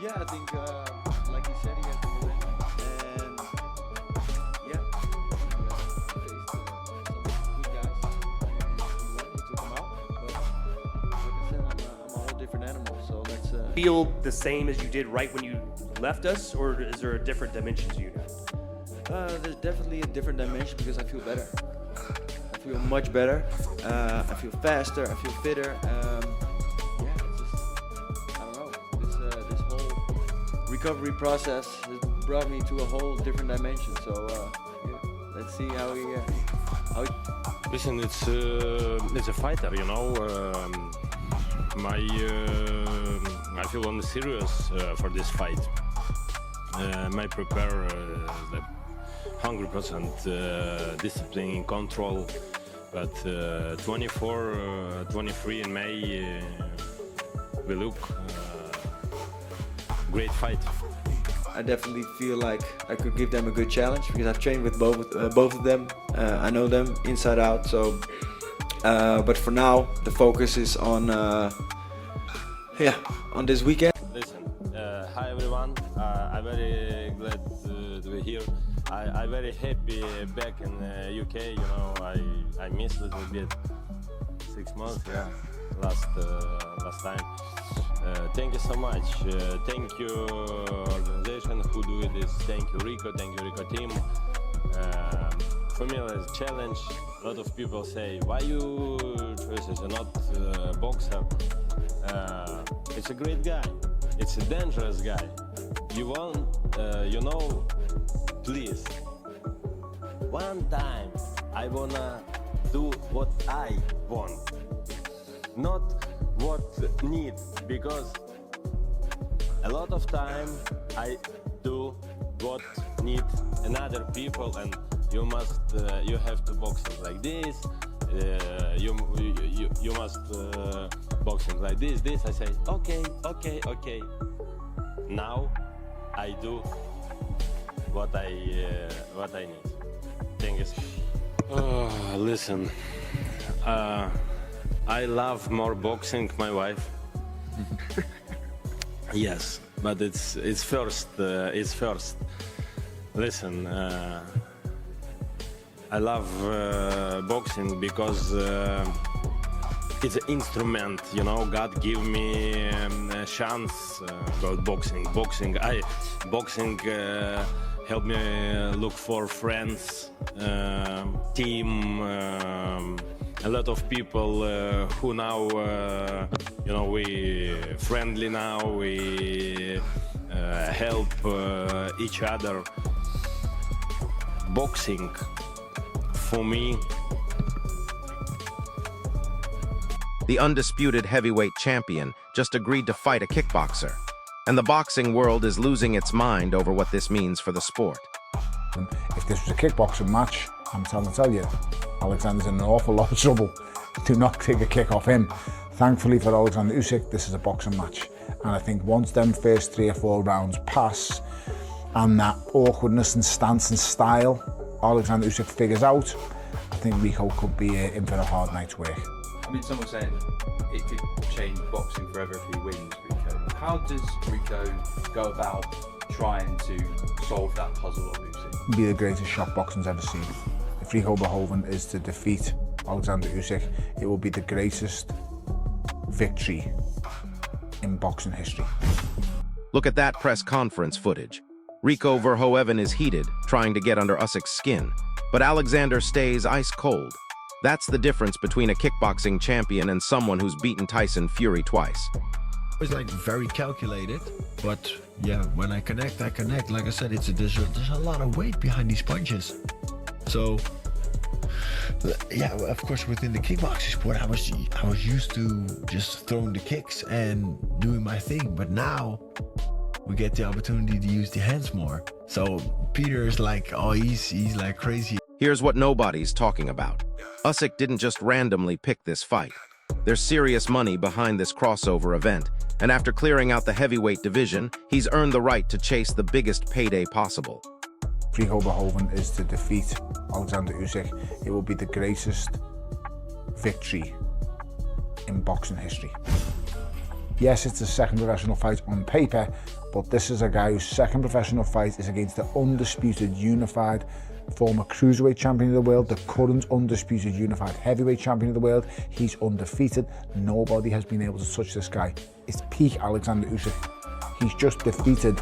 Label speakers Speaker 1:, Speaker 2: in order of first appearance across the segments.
Speaker 1: Yeah, I think, like you said, he has to win. And yeah, faced some good guys. And he took them out. But like I said, I'm a whole different animal. So let's.
Speaker 2: Feel the same as you did right when you left us, or is there a different dimension to you now?
Speaker 1: There's definitely a different dimension because I feel better. I feel much better. I feel faster. I feel fitter. Yeah, it's just, I don't know. This whole recovery process has brought me to a whole different dimension. So yeah, let's see how he.
Speaker 3: Listen, it's a fighter, you know. I feel on the serious for this fight. I prepare the 100% discipline, control, but 23 in May we look great fight.
Speaker 1: I definitely feel like I could give them a good challenge because I've trained with both of them. I know them inside out. So, but for now, the focus is on on this weekend.
Speaker 3: Listen, hi everyone. I'm very glad to be here. I'm very happy back in UK. You know, I missed a little bit. 6 months, yeah, last time. Thank you so much. Thank you organization who do this. Thank you Rico. Thank you Rico team. For me, it's a challenge. A lot of people say, why you choices are not boxer? It's a great guy. It's a dangerous guy. You want, you know, please. One time I wanna do what I want, not what need, because a lot of time I do what need another people, and you must you have to boxing like this. You must boxing like this. I say okay. Now I do what I need. Thank you. Listen, I love more boxing. My wife. Yes, but it's first. It's first. Listen, I love boxing because it's an instrument. You know, God give me a chance about boxing. Boxing help me look for friends, team, a lot of people who now, you know, we friendly now, we help each other. Boxing, for me.
Speaker 4: The undisputed heavyweight champion just agreed to fight a kickboxer. And the boxing world is losing its mind over what this means for the sport.
Speaker 5: If this was a kickboxing match, I'm trying to tell you, Alexander's in an awful lot of trouble. Do not take a kick off him. Thankfully for Alexander Usyk, this is a boxing match. And I think once them first 3 or 4 rounds pass, and that awkwardness and stance and style Alexander Usyk figures out, I think Rico could be in for a hard night's work.
Speaker 6: I mean, someone's saying it could change boxing forever if he wins, Rico. How does Rico go about trying to solve that puzzle of Usyk?
Speaker 5: Be the greatest shock boxing's ever seen. If Rico Verhoeven is to defeat Alexander Usyk, it will be the greatest victory in boxing history.
Speaker 4: Look at that press conference footage. Rico Verhoeven is heated, trying to get under Usyk's skin, but Alexander stays ice cold. That's the difference between a kickboxing champion and someone who's beaten Tyson Fury twice.
Speaker 7: It's like very calculated, but yeah, when I connect, I connect. Like I said, there's a lot of weight behind these punches. So yeah, of course, within the kickboxing sport, I was used to just throwing the kicks and doing my thing, but now we get the opportunity to use the hands more. So Peter is like, oh, he's like crazy.
Speaker 4: Here's what nobody's talking about. Usyk didn't just randomly pick this fight. There's serious money behind this crossover event, and after clearing out the heavyweight division, he's earned the right to chase the biggest payday possible.
Speaker 5: If Rico Verhoeven is to defeat Alexander Usyk, it will be the greatest victory in boxing history. Yes, it's the second professional fight on paper, but this is a guy whose second professional fight is against the undisputed unified former cruiserweight champion of the world, the current undisputed unified heavyweight champion of the world. He's undefeated. Nobody has been able to touch this guy. It's peak Alexander Usyk. He's just defeated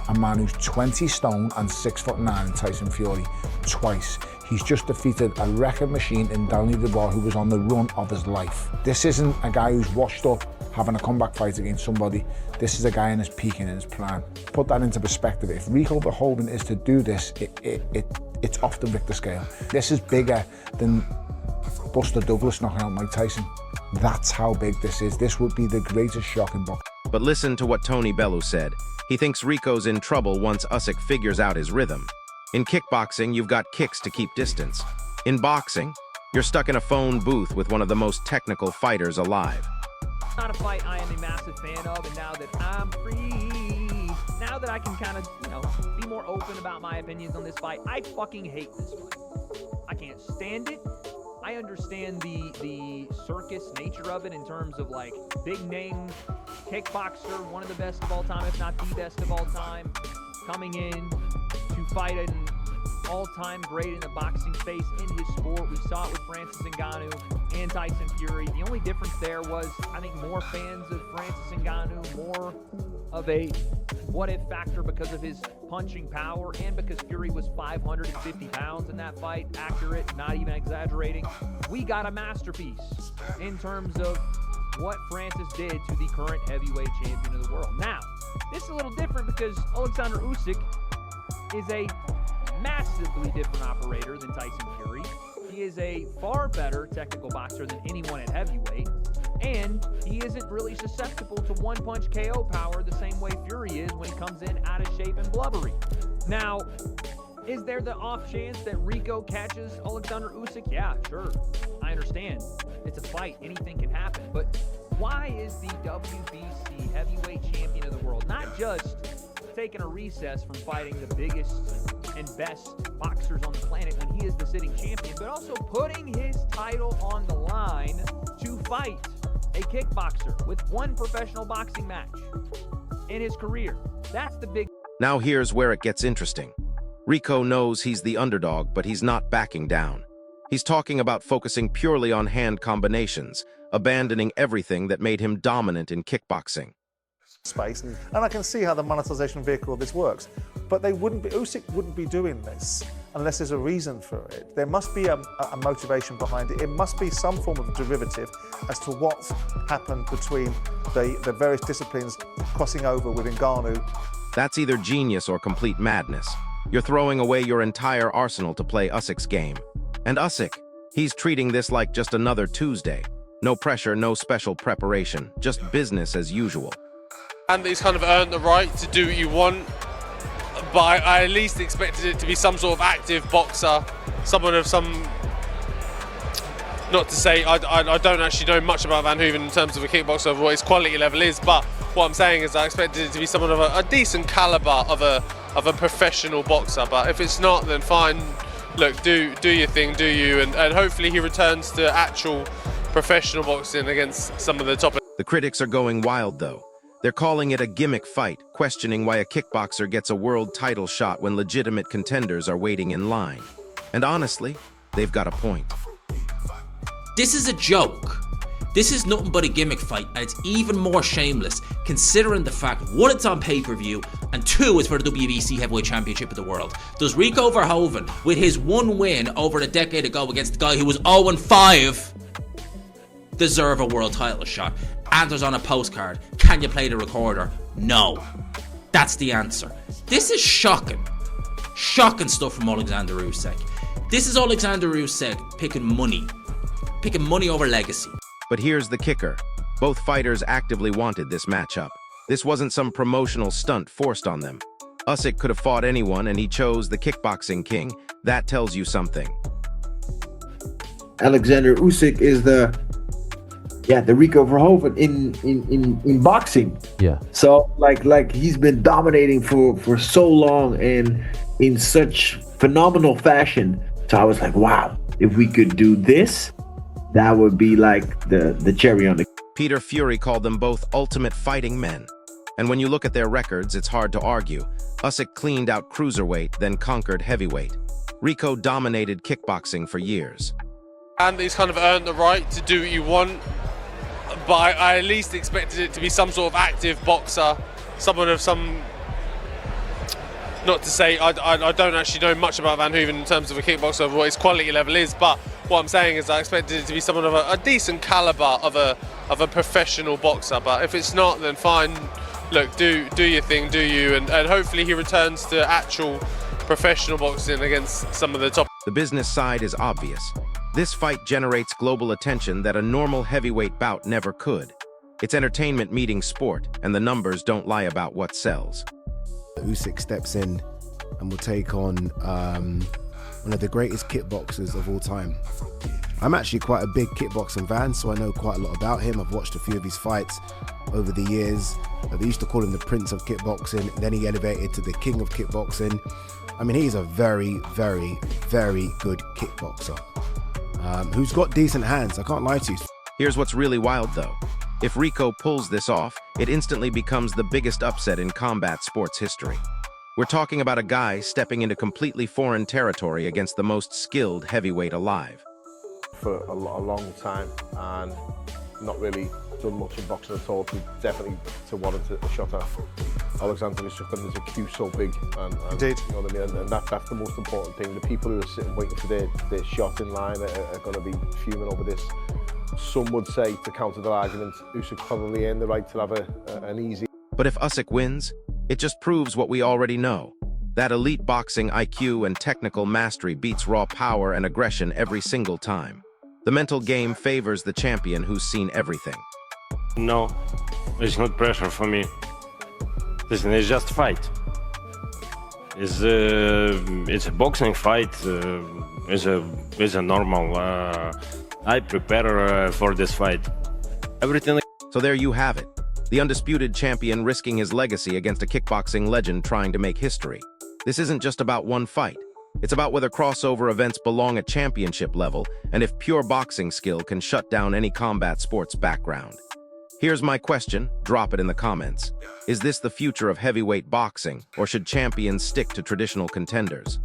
Speaker 5: a man who's 20 stone and 6'9" in Tyson Fury twice. He's just defeated a record machine in Danny Dubois who was on the run of his life. This isn't a guy who's washed up having a comeback fight against somebody. This is a guy in his peak and in his prime. Put that into perspective. If Rico Verhoeven is to do this, it's off the Richter scale. This is bigger than Buster Douglas knocking out Mike Tyson. That's how big this is. This would be the greatest shock in boxing.
Speaker 4: But listen to what Tony Bellew said. He thinks Rico's in trouble once Usyk figures out his rhythm. In kickboxing, you've got kicks to keep distance. In boxing, you're stuck in a phone booth with one of the most technical fighters alive.
Speaker 8: Not a fight I am a massive fan of, and now that I'm free, now that I can kind of, be more open about my opinions on this fight, I fucking hate this fight. I can't stand it. I understand the circus nature of it in terms of like big name kickboxer, one of the best of all time, if not the best of all time, coming in to fight an all-time great in the boxing space in his sport. We saw it with Francis Ngannou and Tyson Fury. The only difference there was, I think, more fans of Francis Ngannou, more of a what-if factor because of his punching power and because Fury was 550 pounds in that fight. Accurate, not even exaggerating. We got a masterpiece in terms of what Francis did to the current heavyweight champion of the world. Now, this is a little different because Alexander Usyk is a massively different operator than Tyson Fury. He is a far better technical boxer than anyone at heavyweight, and he isn't really susceptible to one-punch KO power the same way Fury is when he comes in out of shape and blubbery. Now, is there the off chance that Rico catches Alexander Usyk? Yeah, sure. I understand. It's a fight. Anything can happen. But why is the WBC heavyweight champion of the world not just taking a recess from fighting the biggest and best boxers on the planet when he is the sitting champion, but also putting his title on the line to fight a kickboxer with one professional boxing match in his career? That's the big...
Speaker 4: Now here's where it gets interesting. Rico knows he's the underdog, but he's not backing down. He's talking about focusing purely on hand combinations, abandoning everything that made him dominant in kickboxing.
Speaker 9: Space, and I can see how the monetization vehicle of this works, but Usyk wouldn't be doing this unless there's a reason for it. There must be a motivation behind it. It must be some form of derivative as to what happened between the various disciplines crossing over with Ngannou.
Speaker 4: That's either genius or complete madness. You're throwing away your entire arsenal to play Usyk's game. And Usyk, he's treating this like just another Tuesday. No pressure, no special preparation, just business as usual.
Speaker 10: And he's kind of earned the right to do what you want, but I at least expected it to be some sort of active boxer, someone of some, not to say, I don't actually know much about Verhoeven in terms of a kickboxer, of what his quality level is, but what I'm saying is I expected it to be someone of a decent caliber of a professional boxer, but if it's not, then fine, look, do your thing, do you, and hopefully he returns to actual professional boxing against some of the top.
Speaker 4: The critics are going wild though. They're calling it a gimmick fight, questioning why a kickboxer gets a world title shot when legitimate contenders are waiting in line. And honestly, they've got a point.
Speaker 11: This is a joke. This is nothing but a gimmick fight, and it's even more shameless considering the fact, one, it's on pay-per-view, and two, it's for the WBC Heavyweight Championship of the world. Does Rico Verhoeven, with his one win over a decade ago against the guy who was 0-5, deserve a world title shot? Answers on a postcard. Can you play the recorder? No. That's the answer. This is shocking. Shocking stuff from Alexander Usyk. This is Alexander Usyk picking money over legacy.
Speaker 4: But here's the kicker. Both fighters actively wanted this matchup. This wasn't some promotional stunt forced on them. Usyk could have fought anyone, and he chose the kickboxing king. That tells you something.
Speaker 12: Alexander Usyk is the Rico Verhoeven in boxing.
Speaker 13: Yeah.
Speaker 12: So like he's been dominating for so long and in such phenomenal fashion. So I was like, wow, if we could do this, that would be like the cherry on the...
Speaker 4: Peter Fury called them both ultimate fighting men. And when you look at their records, it's hard to argue. Usyk cleaned out cruiserweight, then conquered heavyweight. Rico dominated kickboxing for years.
Speaker 10: And he's kind of earned the right to do what you want, but I at least expected it to be some sort of active boxer, someone of some... Not to say I don't actually know much about Verhoeven in terms of a kickboxer, of what his quality level is, but what I'm saying is I expected it to be someone of a decent caliber of a professional boxer. But if it's not, then fine. Look, do your thing, do you, and hopefully he returns to actual professional boxing against some of the top.
Speaker 4: The business side is obvious. This fight generates global attention that a normal heavyweight bout never could. It's entertainment meeting sport, and the numbers don't lie about what sells.
Speaker 13: Usyk steps in and will take on one of the greatest kickboxers of all time. I'm actually quite a big kickboxing fan, so I know quite a lot about him. I've watched a few of his fights over the years. They used to call him the Prince of Kickboxing, and then he elevated to the King of Kickboxing. I mean, he's a very, very, very good kickboxer who's got decent hands, I can't lie to you.
Speaker 4: Here's what's really wild though. If Rico pulls this off, it instantly becomes the biggest upset in combat sports history. We're talking about a guy stepping into completely foreign territory against the most skilled heavyweight alive.
Speaker 14: For a long time, and not really done much in boxing at all, definitely to warrant a shot at Alexander Usyk, and there's a queue so big, and
Speaker 9: Indeed.
Speaker 14: You know what I mean, and that's the most important thing. The people who are sitting waiting for their shot in line are going to be fuming over this. Some would say, to counter their argument, Usyk probably earned the right to have an easy.
Speaker 4: But if Usyk wins, it just proves what we already know. That elite boxing IQ and technical mastery beats raw power and aggression every single time. The mental game favors the champion who's seen everything.
Speaker 3: No, it's not pressure for me. Listen, it's just fight. It's a boxing fight. It's a normal. I prepare for this fight. Everything.
Speaker 4: So there you have it. The undisputed champion risking his legacy against a kickboxing legend trying to make history. This isn't just about one fight. It's about whether crossover events belong at championship level and if pure boxing skill can shut down any combat sports background. Here's my question, drop it in the comments. Is this the future of heavyweight boxing, or should champions stick to traditional contenders?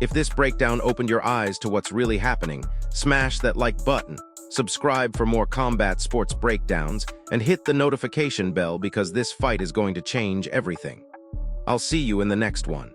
Speaker 4: If this breakdown opened your eyes to what's really happening, smash that like button, subscribe for more combat sports breakdowns, and hit the notification bell because this fight is going to change everything. I'll see you in the next one.